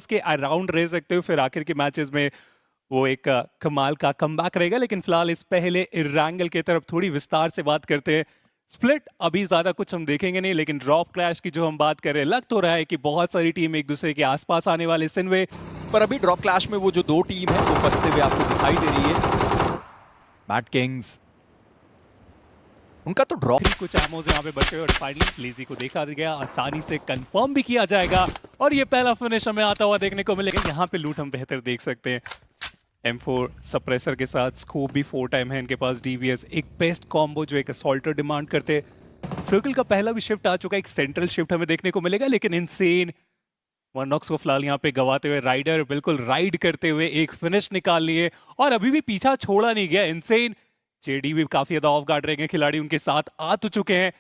उसके अराउंड रह सकते हो, फिर आखिर के मैचेस में वो एक कमाल का कमबैक रहेगा। लेकिन फिलहाल इस पहले इरांगल की तरफ थोड़ी विस्तार से बात करते हैं। स्प्लिट अभी ज्यादा कुछ हम देखेंगे नहीं, लेकिन ड्रॉप क्लैश की जो हम बात कर रहे हैं, लग तो रहा है कि बहुत सारी टीम एक दूसरे के आसपास आने वाले सिनवे। पर अभी ड्रॉप क्लैश में वो जो दो टीम है वो फंसते हुए आपको दिखाई दे रही है। मैट किंग्स उनका तो ड्रॉप कुछ एमोज यहाँ पे बचे और फाइनली लेजी को देखा गया, आसानी से कंफर्म भी किया जाएगा और ये पहला फिनिश हमें आता हुआ देखने को मिलेगा। यहाँ पे लूट हम बेहतर देख सकते हैं। M4 सप्रेसर के साथ स्कोप भी 4 टाइम है इनके पास। DBS एक बेस्ट कॉम्बो जो एक असॉल्टर डिमांड करते। सर्कल का पहला भी शिफ्ट आ चुका है, एक सेंट्रल शिफ्ट हमें देखने को मिलेगा। लेकिन इनसेन वनॉक्स को फिलहाल यहाँ पे गवाते हुए राइडर बिल्कुल राइड करते हुए एक फिनिश निकाल लिए और अभी भी पीछा छोड़ा नहीं गया इनसेन। जेडी भी काफी ज्यादा ऑफ गार्ड रहेंगे, खिलाड़ी उनके साथ आ तो चुके हैं।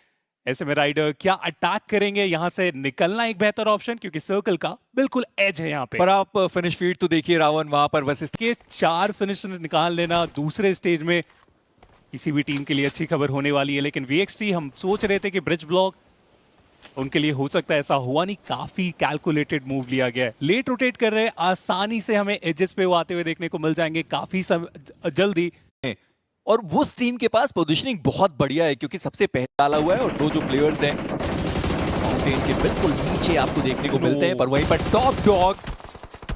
ऐसे में राइडर क्या अटैक करेंगे, यहां से निकलना एक बेहतर ऑप्शन क्योंकि सर्कल का बिल्कुल एज है यहाँ पे। पर आप फिनिश फीड तो देखिए रावण वहां पर बस के 4 फिनिश निकाल लेना दूसरे स्टेज में किसी भी टीम के लिए अच्छी खबर होने वाली है। लेकिन VXT हम सोच रहे थे कि ब्रिज ब्लॉक उनके लिए हो सकता है, ऐसा हुआ नहीं। काफी कैलकुलेटेड मूव लिया गया है। लेट रोटेट कर रहे हैं, आसानी से हमें एजेस पे वो आते हुए देखने को मिल जाएंगे काफी जल्दी। और उस टीम के पास पोजीशनिंग बहुत बढ़िया है क्योंकि सबसे पहले डाला हुआ है और दो जो प्लेयर्स हैं माउंटेन के बिल्कुल नीचे आपको देखने को मिलते हैं। पर वहीं पर टॉप डॉग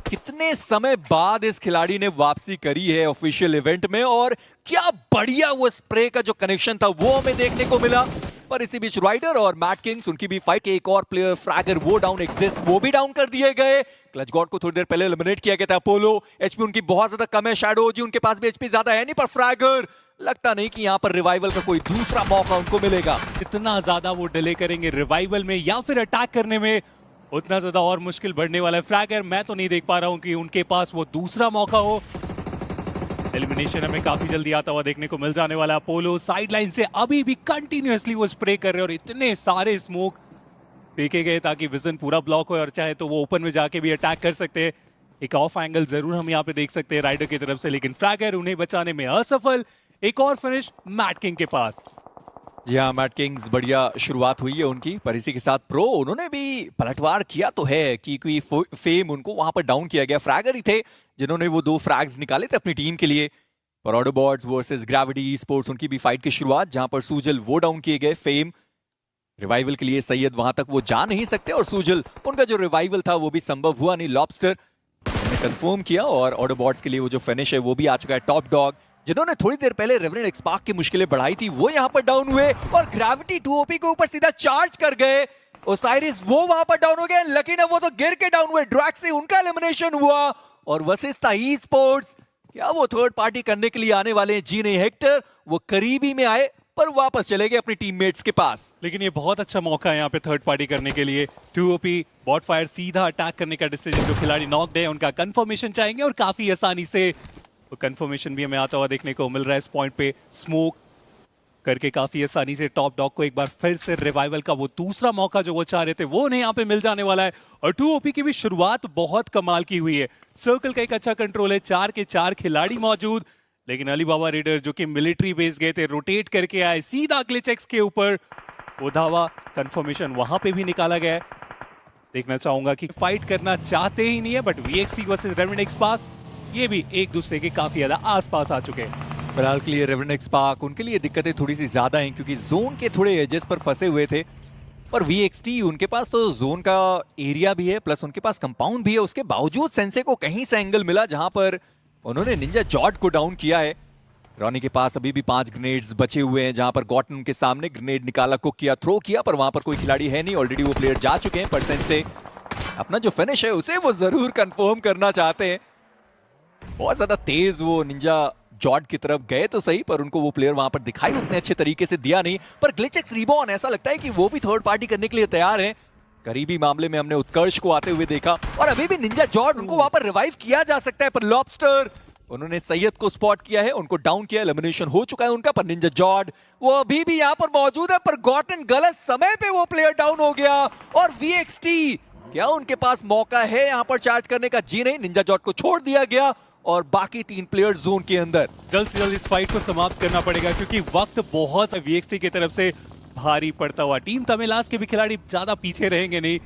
कितने समय बाद इस खिलाड़ी ने वापसी करी है ऑफिशियल इवेंट में और क्या बढ़िया वो स्प्रे का जो कनेक्शन था वो हमें देखने को मिला। पर इसी बीच राइडर और मैट किंग्स उनकी भी फाइट के एक और प्लेयर फ्रैगर वो डाउन एग्जिस्ट वो भी डाउन कर दिए गए। क्लच गॉड को थोड़ी देर पहले एलिमिनेट किया गया था। अपोलो एचपी उनकी बहुत ज्यादा कम है। शैडो जी उनके पास भी एचपी ज्यादा है नहीं, पर फ्रैगर लगता नहीं कि यहाँ पर रिवाइवल का कोई दूसरा मौका उनको मिलेगा। इतना ज्यादा वो डिले करेंगे रिवाइवल में या फिर अटैक करने में, उतना ज्यादा और मुश्किल बढ़ने वाला है। फ्रैगर मैं तो नहीं देख पा रहा हूं कि उनके पास वो दूसरा मौका हो। एलिमिनेशन हमें काफी जल्दी आता हुआ देखने को मिल जाने वाला है। अपोलो साइडलाइन से अभी भी कंटिन्यूअसली वो स्प्रे कर रहे हैं और इतने सारे स्मोक फेंके गए ताकि विजन पूरा ब्लॉक हो और चाहे तो वो ओपन में जाके भी अटैक कर सकते हैं। एक ऑफ एंगल जरूर हम यहाँ पे देख सकते हैं राइडर की तरफ से, लेकिन फ्रैगर उन्हें बचाने में असफल। एक और फिनिश मैट किंग के पास। जी हाँ, मैट किंग्स बढ़िया शुरुआत हुई है उनकी, पर इसी के साथ प्रो उन्होंने भी पलटवार किया तो है कि कोई फेम उनको वहां पर डाउन किया गया। फ्रैगर ही थे जिन्होंने वो 2 फ्रैग्स निकाले थे अपनी टीम के लिए। पर ऑडोबॉट्स वर्सेस ग्रेविटी स्पोर्ट्स उनकी भी फाइट की शुरुआत, जहां पर सूजल वो डाउन किए गए। फेम रिवाइवल के लिए सैयद वहां तक वो जा नहीं सकते और सूजल उनका जो रिवाइवल था वो भी संभव हुआ नहीं। लॉबस्टर ने कंफर्म किया और ऑडोबॉट्स के लिए वो जो फिनिश है वो भी आ चुका है। टॉप डॉग जिन्होंने थोड़ी देर पहले रेवरेंट एक्सपार्क की मुश्किलें बढ़ाई थी वो यहाँ पर डाउन हुए और ग्रेविटी 2OP के ऊपर सीधा चार्ज कर गए। ओसाइरिस वो वहां पर डाउन हो गए, लेकिन अब वो तो गिर के डाउन हुए। ड्रैक्सी उनका एलिमिनेशन हुआ और वशिष्ठा ई स्पोर्ट्स क्या वो थर्ड पार्टी करने के लिए आने वाले हैं? जी नहीं, हेक्टर वो करीबी में आए पर वापस चले गए अपने टीममेट्स के पास। लेकिन ये बहुत अच्छा मौका है यहाँ पे थर्ड पार्टी करने के लिए। 2OP बॉट फायर सीधा अटैक करने का डिसीजन, जो खिलाड़ी नॉक्ड है उनका कंफर्मेशन चाहेंगे और काफी आसानी से वो कंफर्मेशन भी हमें आता हुआ देखने को मिल रहा है। इस पॉइंट पे स्मोक करके काफी आसानी से टॉप डॉग को एक बार फिर से रिवाइवल का वो दूसरा मौका जो वो चाह रहे थे वो उन्हें यहाँ पे मिल जाने वाला है। और 2OP की भी शुरुआत बहुत कमाल की हुई है। सर्कल का एक अच्छा कंट्रोल है, 4 के 4 खिलाड़ी मौजूद, लेकिन अली बाबा रेडर जो कि मिलिट्री बेस गए थे रोटेट करके आए सीधा ग्लिचेक्स के ऊपर। वो धावा कंफर्मेशन वहां पे भी निकाला गया है। देखना चाहूंगा कि फाइट करना चाहते ही नहीं है, बट VXT वर्सेस रेवरेंट एक्सपार्क ये भी एक दूसरे के काफी ज्यादा आसपास आ चुके हैं। फिलहाल के लिए रेवरेंट एक्सपार्क उनके लिए दिक्कतें थोड़ी सी ज्यादा हैं क्योंकि जोन के थोड़े एजेस पर फंसे हुए थे। पर VXT उनके पास तो जोन का एरिया भी है प्लस उनके पास कंपाउंड भी है। उसके बावजूद सेंसे को कहीं से एंगल मिला जहां पर उन्होंने निंजा जॉर्ड को डाउन किया है। रॉनी के पास अभी भी 5 ग्रेनेड्स बचे हुए हैं, जहां पर गॉटन के सामने ग्रेनेड निकाला, कुक किया, थ्रो किया, पर वहां पर कोई खिलाड़ी है नहीं। ऑलरेडी वो प्लेयर जा चुके हैं। पर सेंसे अपना जो फिनिश है उसे वो जरूर कंफर्म करना चाहते हैं। बहुत ज्यादा तेज वो निंजा जॉर्ड की तरफ गए तो सही, पर उनको वो प्लेयर वहां पर दिखाई उतने अच्छे तरीके से दिया नहीं। पर ग्लिचेक्स रिबॉर्न ऐसा लगता है कि वो भी थर्ड पार्टी करने के लिए तैयार हैं। करीबी मामले में हमने उत्कर्ष को आते हुए देखा और अभी भी निंजा जॉर्ड उनको वहां पर रिवाइव किया जा सकता है। पर लॉबस्टर उन्होंने सैयद को स्पॉट किया है, उनको डाउन किया, एलिमिनेशन हो चुका है उनका। पर निंजा जॉर्ड वो अभी भी यहां पर मौजूद है, पर गॉटन गलत समय पे वो प्लेयर डाउन हो गया। और VXT क्या उनके पास मौका है यहां पर चार्ज करने का? जी नहीं, निंजा जॉर्ड को छोड़ दिया गया और बाकी 3 प्लेयर जोन के अंदर। जल्द से जल्द इस फाइट को समाप्त करना पड़ेगा क्योंकि वक्त बहुत VXT की तरफ से भारी पड़ता हुआ। टीम तमिलास के भी खिलाड़ी ज्यादा पीछे रहेंगे नहीं,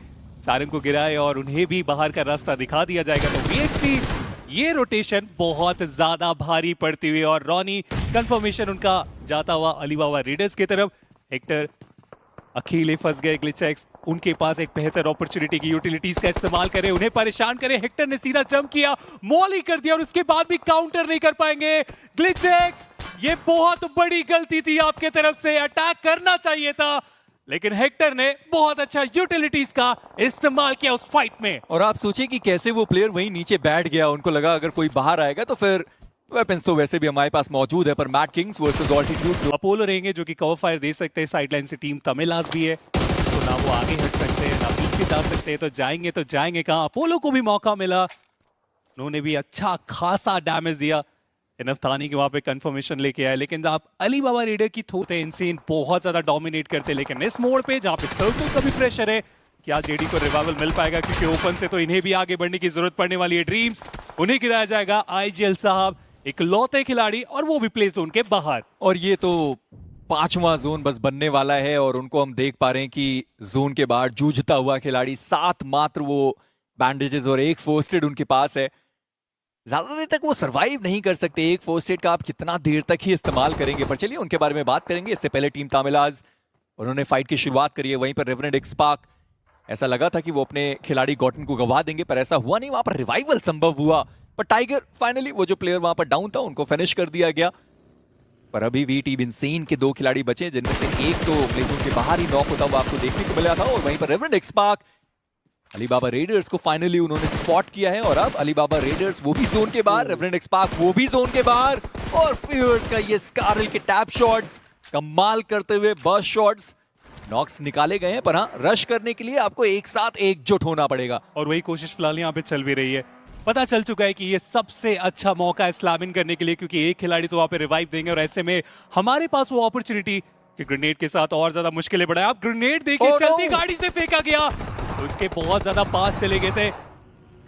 सारंग को गिराए और उन्हें भी बाहर का रास्ता दिखा दिया जाएगा। तो VXT ये रोटेशन बहुत ज्यादा भारी पड़ती हुई और रॉनी कंफर्मेशन उनका जाता हुआ अलीबाबा रेडर्स की तरफ। हेक्टर अकेले फंस गए, ग्लिचेक्स उनके पास एक बेहतर अपॉर्चुनिटी की यूटिलिटीज का इस्तेमाल करे, उन्हें परेशान करे। हेक्टर ने सीधा जंप किया, मॉली कर दिया और उसके बाद भी काउंटर नहीं कर पाएंगे ग्लिचेक्स। ये बहुत बड़ी गलती थी आपके तरफ से, अटैक करना चाहिए था लेकिन हेक्टर ने बहुत अच्छा यूटिलिटीज का इस्तेमाल किया उस फाइट में। और आप सोचिए कि कैसे वो प्लेयर वहीं नीचे बैठ गया, उनको लगा अगर कोई बाहर आएगा तो फिर वेपन्स तो वैसे भी हमारे पास मौजूद है, पर mat kings versus altitude Apollo रहेंगे जो कि कवर फायर दे सकते हैं। साइडलाइन से टीम तमिलास भी है, तो ना वो आगे हट सकते हैं ना पीछे जा सकते हैं, तो जाएंगे कहां। अपोलो को भी मौका मिला, उन्होंने भी अच्छा खासा डैमेज दिया। इनफ थानी के वहां पे कंफर्मेशन लेके आए, लेकिन आप अलीबाबा रेडर की थोड़े इनसेन बहुत ज्यादा डोमिनेट करते, लेकिन इस मोड़ पे जहां पे सर्कल का भी प्रेशर है, क्या जेडी को रिवाइवल मिल पाएगा? क्योंकि ओपन से तो इन्हें भी आगे बढ़ने की जरूरत पड़ने वाली है। ड्रीम्स उन्हें गिराया जाएगा, आईजीएल साहब इकलौते खिलाड़ी और वो भी प्ले जोन के बाहर। और ये तो 5वां जोन बस बनने वाला है और उनको हम देख पा रहे हैं कि जोन के बाहर जूझता हुआ खिलाड़ी 7 मात्र वो बैंडेजेस और 1 फर्स्ट एड उनके पास है। ज्यादा देर तक वो सरवाइव नहीं कर सकते, 1 फर्स्ट एड का आप कितना देर तक ही इस्तेमाल करेंगे, पर चलिए उनके बारे में बात करेंगे। इससे पहले टीम तामिलाज उन्होंने फाइट की शुरुआत करी है, वहीं पर रेवरेंड एक्सपार्क ऐसा लगा था कि वो अपने खिलाड़ी गॉटन को गवा देंगे, पर ऐसा हुआ नहीं, वहां पर रिवाइवल संभव हुआ। पर टाइगर फाइनली वो जो प्लेयर वहां पर डाउन था उनको फिनिश कर दिया गया। पर अभी भी टीम इनसेन के 2 खिलाड़ी बचे, जिनमें से एक तो प्ले जोन के बाहर ही नॉक होता हुआ आपको देखने को मिला था। और वहीं पर रेवरेंड एक्सपार्क अलीबाबा रेडर्स को फाइनली उन्होंने स्पॉट किया है, और अब अलीबाबा रेडर्स वो भी जोन के बाहर, रेवरेंड एक्सपार्क वो भी जोन के बाहर। और फियर्स का ये स्कारल के टैप शॉट्स कमाल करते हुए बर्स्ट शॉट्स, नॉक्स निकाले गए हैं, पर हाँ रश करने के लिए आपको एक साथ एकजुट होना पड़ेगा। और वही कोशिश फिलहाल यहाँ पे चल भी रही है। पता चल चुका है कि ये सबसे अच्छा मौका है स्लैमिन करने के लिए, क्योंकि एक खिलाड़ी तो वहां पे रिवाइव देंगे और ऐसे में हमारे पास वो अपॉर्चुनिटी कि ग्रेनेड के साथ और ज्यादा मुश्किलें बढ़ाए। आप ग्रेनेड देखिए, चलती गाड़ी से फेंका गया, उसके बहुत ज्यादा पास चले गए थे।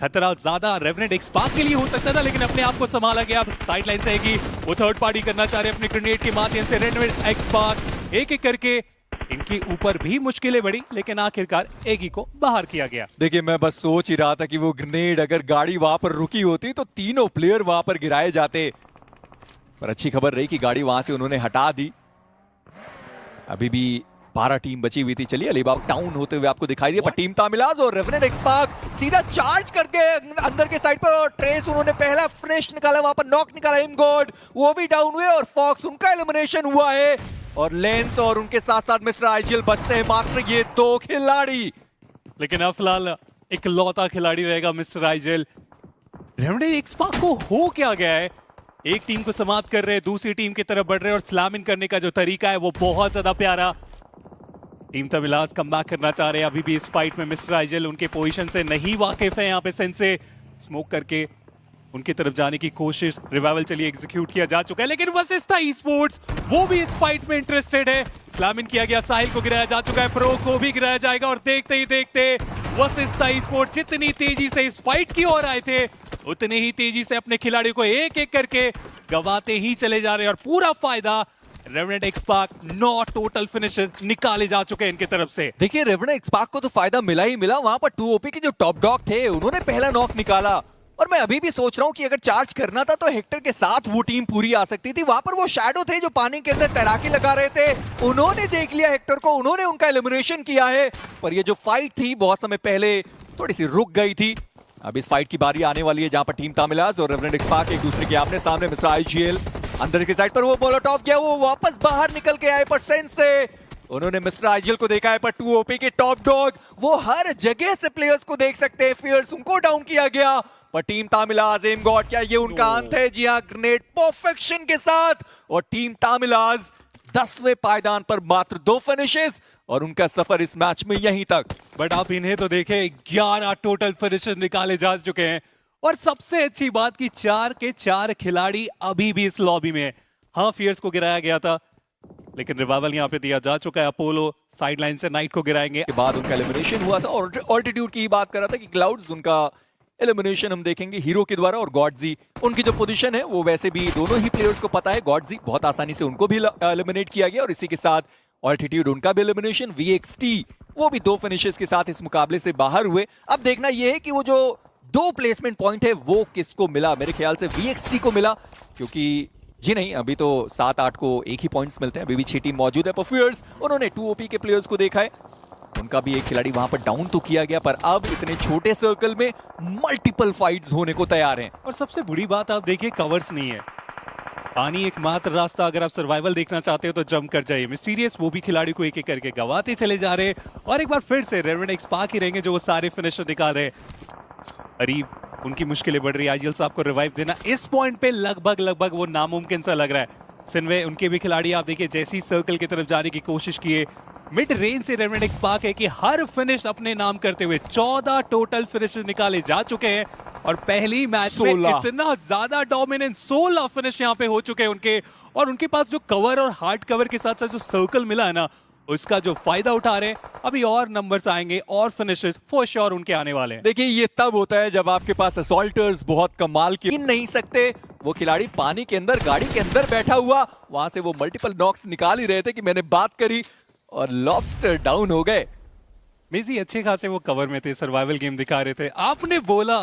खतरा ज्यादा रेवरेंड एक्सपार्क के लिए हो सकता था, लेकिन अपने आप को संभाला गया। साइड लाइन से आएगी, वो थर्ड पार्टी करना चाह रहे अपने ग्रेनेड के माध्यम से। रेवरेंड एक्सपार्क एक एक करके इनके ऊपर भी मुश्किलें बढ़ी, लेकिन आखिरकार एगी को बाहर किया गया। देखिए मैं बस सोच ही रहा था कि वो ग्रेनेड अगर गाड़ी वहां पर रुकी होती तो तीनों प्लेयर वहां पर गिराए जाते, पर अच्छी खबर रही कि गाड़ी वहां से उन्होंने हटा दी। अभी भी 12 टीम बची हुई थी। चलिए अलीबाबा टाउन होते हुए आपको दिखाई दिया, पर टीम तामिलाज और रेवरेंड एक्सपार्क सीधा चार्ज करके अंदर के साइड पर, और ट्रेस उन्होंने पहला फिनिश निकाला, वहां पर नॉक निकाला। इमगॉड वो भी डाउन हुए और फॉक्स उनका एलिमिनेशन हुआ है, और लेंस और उनके साथ साथ मिस्टर आईजीएल बचते हैं मात्र ये 2 खिलाड़ी। लेकिन अब फिलहाल इकलौता खिलाड़ी रहेगा मिस्टर आईजीएल। रेवरेंड एक्सपार्क को हो क्या गया है? एक टीम को समाप्त कर रहे हैं, दूसरी टीम की तरफ बढ़ रहे हैं, और स्लैमिंग करने का जो तरीका है वो बहुत ज्यादा प्यारा। टीम तमिलास कमबैक करना चाह रहे हैं। अभी भी इस फाइट में मिस्टर आईजीएल उनके पोजीशन से नहीं वाकिफ है। यहाँ पे सेंसे स्मोक करके उनकी तरफ जाने की कोशिश, रिवाइवल चलिए एग्जीक्यूट किया जा चुका है, लेकिन वशिष्ठा ई-स्पोर्ट्स वो भी इस फाइट में इंटरेस्टेड है। स्लैमिन किया गया, साहिल को गिराया जा चुका है, प्रो को भी गिराया जाएगा, और देखते ही देखते वशिष्ठा ई-स्पोर्ट्स जितनी तेजी से इस फाइट की ओर आए थे, उतने ही तेजी से अपने खिलाड़ियों को एक एक करके गवाते ही चले जा रहे हैं। और पूरा फायदा रेवरेंड एक्सपार्क 9 टोटल फिनिशेस निकाले जा चुके हैं इनकी तरफ से। देखिए रेवरेंड एक्सपार्क को तो फायदा मिला ही मिला, वहां पर 2 ओपी के जो टॉप डॉग थे उन्होंने पहला नॉक निकाला। और मैं अभी भी सोच रहा हूं कि अगर चार्ज करना था तो हेक्टर के साथ वो टीम पूरी आ सकती थी। वहां पर वो शैडो थे जो पानी के अंदर तैराकी लगा रहे थे, उन्होंने देख लिया हेक्टर को, उन्होंने उनका एलिमिनेशन किया है। पर ये जो फाइट थी बहुत समय पहले थोड़ी सी रुक गई थी। अब इस फाइट की बारी आने वाली है जहां पर टीम तामिलाज और रेवरेंड एक्सपार्क एक दूसरे के आमने सामने। मिस्टर आईजीएल अंदर की साइड पर वो मोलोटॉव गया, वो वापस बाहर निकल के आए, पर सेंस से उन्होंने मिस्टर आईजीएल को देखा है। पर 2 ओपी के टॉप डॉग वो हर जगह से प्लेयर्स को देख सकते हैं, फियर्स उनको डाउन किया गया। पर टीम तामिलाज एम गॉड, क्या ये उनका अंत है? जी हाँ, ग्रेनेड परफेक्शन के साथ, और टीम तामिलाज 10वें पायदान पर मात्र 2 फिनिशेस, और उनका सफर इस मैच में यहीं तक। बट आप इन्हें तो देखें, 11 टोटल फिनिशेस निकाले जा चुके हैं, और सबसे अच्छी बात कि 4 के 4 खिलाड़ी अभी भी इस लॉबी में है। हाँ, फियर्स को गिराया गया था, लेकिन रिवाइवल यहाँ पे दिया जा चुका है। अपोलो साइडलाइन से नाइट को गिराएंगे। के बाद उनका एलिमिनेशन हुआ था, और ऑल्टीट्यूड की बात कर रहा था कि क्लाउड्स उनका एलिमिनेशन हम देखेंगे हीरो के द्वारा, और गॉडजी उनकी जो पोजीशन है वो वैसे भी दोनों ही प्लेयर्स को पता है। गॉडजी बहुत आसानी से उनको भी एलिमिनेट किया गया, और इसी के साथ ऑल्टीट्यूड उनका भी एलिमिनेशन, VXT वो भी 2 फिनिशेस के साथ इस मुकाबले से बाहर हुए। अब देखना यह है कि वो जो 2 प्लेसमेंट पॉइंट है वो किसको मिला। मेरे ख्याल से VXT को मिला, क्योंकि जी नहीं, अभी तो 7-8 को एक ही पॉइंट्स मिलते हैं, अभी भी 6 टीम मौजूद है। पर फियर्स उन्होंने 2OP के प्लेयर्स को देखा है, उनका भी एक खिलाड़ी वहां पर डाउन तो किया गया, पर अब इतने छोटे सर्कल में मल्टीपल फाइट्स होने को तैयार हैं। और सबसे बुरी बात आप देखिए, कवर्स नहीं है, पानी एकमात्र रास्ता। अगर आप सर्वाइवल देखना चाहते हो तो जंप कर जाइए। मिस्टीरियस वो भी खिलाड़ी को एक एक करके गवाते चले जा रहे हैं, और एक बार फिर से रेवेंट एक्सपार्क ही रहेंगे जो वो सारे फिनिशर निकाल रहे हैं। करीब उनकी मुश्किलें बढ़ रही है। आईजीएल साहब को रिवाइव देना इस पॉइंट पे लगभग वो नामुमकिन सा लग रहा है। सिन्वे उनके भी खिलाड़ी आप देखिए जैसे ही सर्कल की तरफ जाने की कोशिश किए, मिड रेंज से रेवेंट एक्सपार्क है कि हर फिनिश अपने नाम करते हुए 14 टोटल फिनिशेस निकाले जा चुके हैं, और पहली मैच में इतना ज्यादा डोमिनेंस 16 फिनिश यहाँ पे हो चुके हैं उनके। और उनके पास जो कवर और हार्ड कवर के साथ साथ जो सर्कल मिला है ना, उसका जो फायदा उठा रहे हैं। अभी और नंबर्स आएंगे और फिनिशेस फॉर श्योर उनके आने वाले हैं। देखिए ये तब होता है जब आपके पास असॉल्टर्स बहुत कमाल के नहीं सकते। वो खिलाड़ी पानी के अंदर गाड़ी के अंदर बैठा हुआ, वहां से वो मल्टीपल नॉक्स निकाल ही रहे थे कि मैंने बात करी, और लॉबस्टर डाउन हो गए। मेजी अच्छे खासे वो कवर में थे, सर्वाइवल गेम दिखा रहे थे। आपने बोला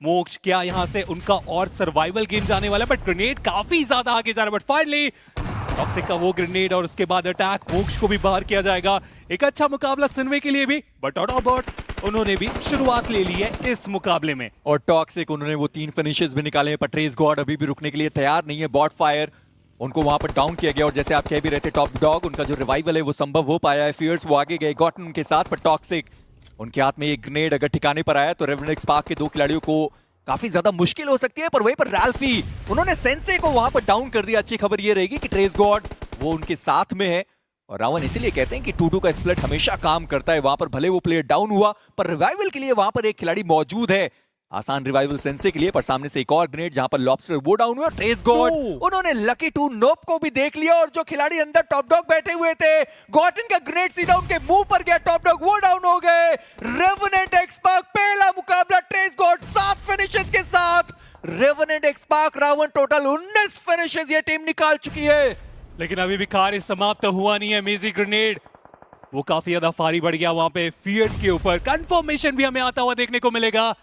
मोक्ष क्या यहाँ से उनका और सर्वाइवल गेम जाने वाला है, बट ग्रेनेड काफी ज्यादा आगे जा रहा है। बट फाइनली टॉक्सिक का वो ग्रेनेड और उसके बाद अटैक, मोक्ष को भी बाहर किया जाएगा। एक अच्छा मुकाबला सिन्वे के लिए भी, बट ऑटोबॉट उन्होंने भी शुरुआत ले ली है इस मुकाबले में। और टॉक्सिक उन्होंने वो 3 फिनिशेस भी निकाले हैं, पर ट्रेस गॉड अभी भी रुकने के लिए तैयार नहीं है। बॉट फायर उनको वहां पर डाउन किया गया, और जैसे आप कह भी रहे थे, टॉप डॉग उनका जो रिवाइवल है वो संभव हो पाया है। फियर्स वो आगे गए गॉटन के साथ, पर टॉक्सिक उनके हाथ में एक ग्रेनेड अगर ठिकाने पर आया तो रेवेंट एक्सपार्क के 2 खिलाड़ियों को काफी ज्यादा मुश्किल हो सकती है। पर वहीं पर रैल्फी उन्होंने सेंसे को वहां पर डाउन कर दिया। अच्छी खबर ये रहेगी कि ट्रेस गॉड वो उनके साथ में है, और रावण इसीलिए कहते हैं कि 2-2 का स्प्लिट हमेशा काम करता है। वहां पर भले वो प्लेयर डाउन हुआ, पर रिवाइवल के लिए वहां पर एक खिलाड़ी मौजूद है। आसान रिवाइवल सेंसे के लिए, पर सामने से एक और ग्रेनेड जहां पर लॉबस्टर वो डाउन हुआ। ट्रेस गॉड उन्होंने लकी 2 नोप को भी देख लिया, और जो खिलाड़ी अंदर टॉप डॉग बैठे हुए थे, गॉटन का ग्रेनेड सीधा उनके मुंह पर गया। टॉप डॉग वो डाउन हो गए। रेवेनेंट एक्सपार्क पहला मुकाबला ट्रेस गॉड 7 फिनिशेस के साथ। रेवेनेंट एक्सपार्क रावण टोटल 19 फिनिशेस ये टीम निकाल चुकी है। लेकिन अभी भी कार्य समाप्त हुआ नहीं है। मेजी ग्रेनेड वो काफी ज्यादा फारी बढ़ गया वहां पे फियर्स के ऊपर। कंफर्मेशन भी हमें आता हुआ देखने को मिलेगा।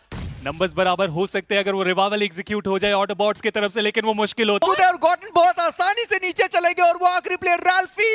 नंबर्स बराबर हो सकते हैं अगर वो रिवाइवल एग्जीक्यूट हो जाए ऑटोबॉट्स की तरफ से, लेकिन वो मुश्किल होता है। और गॉटन बहुत आसानी से नीचे चले गए, और वो आखिरी प्लेयर रैल्फी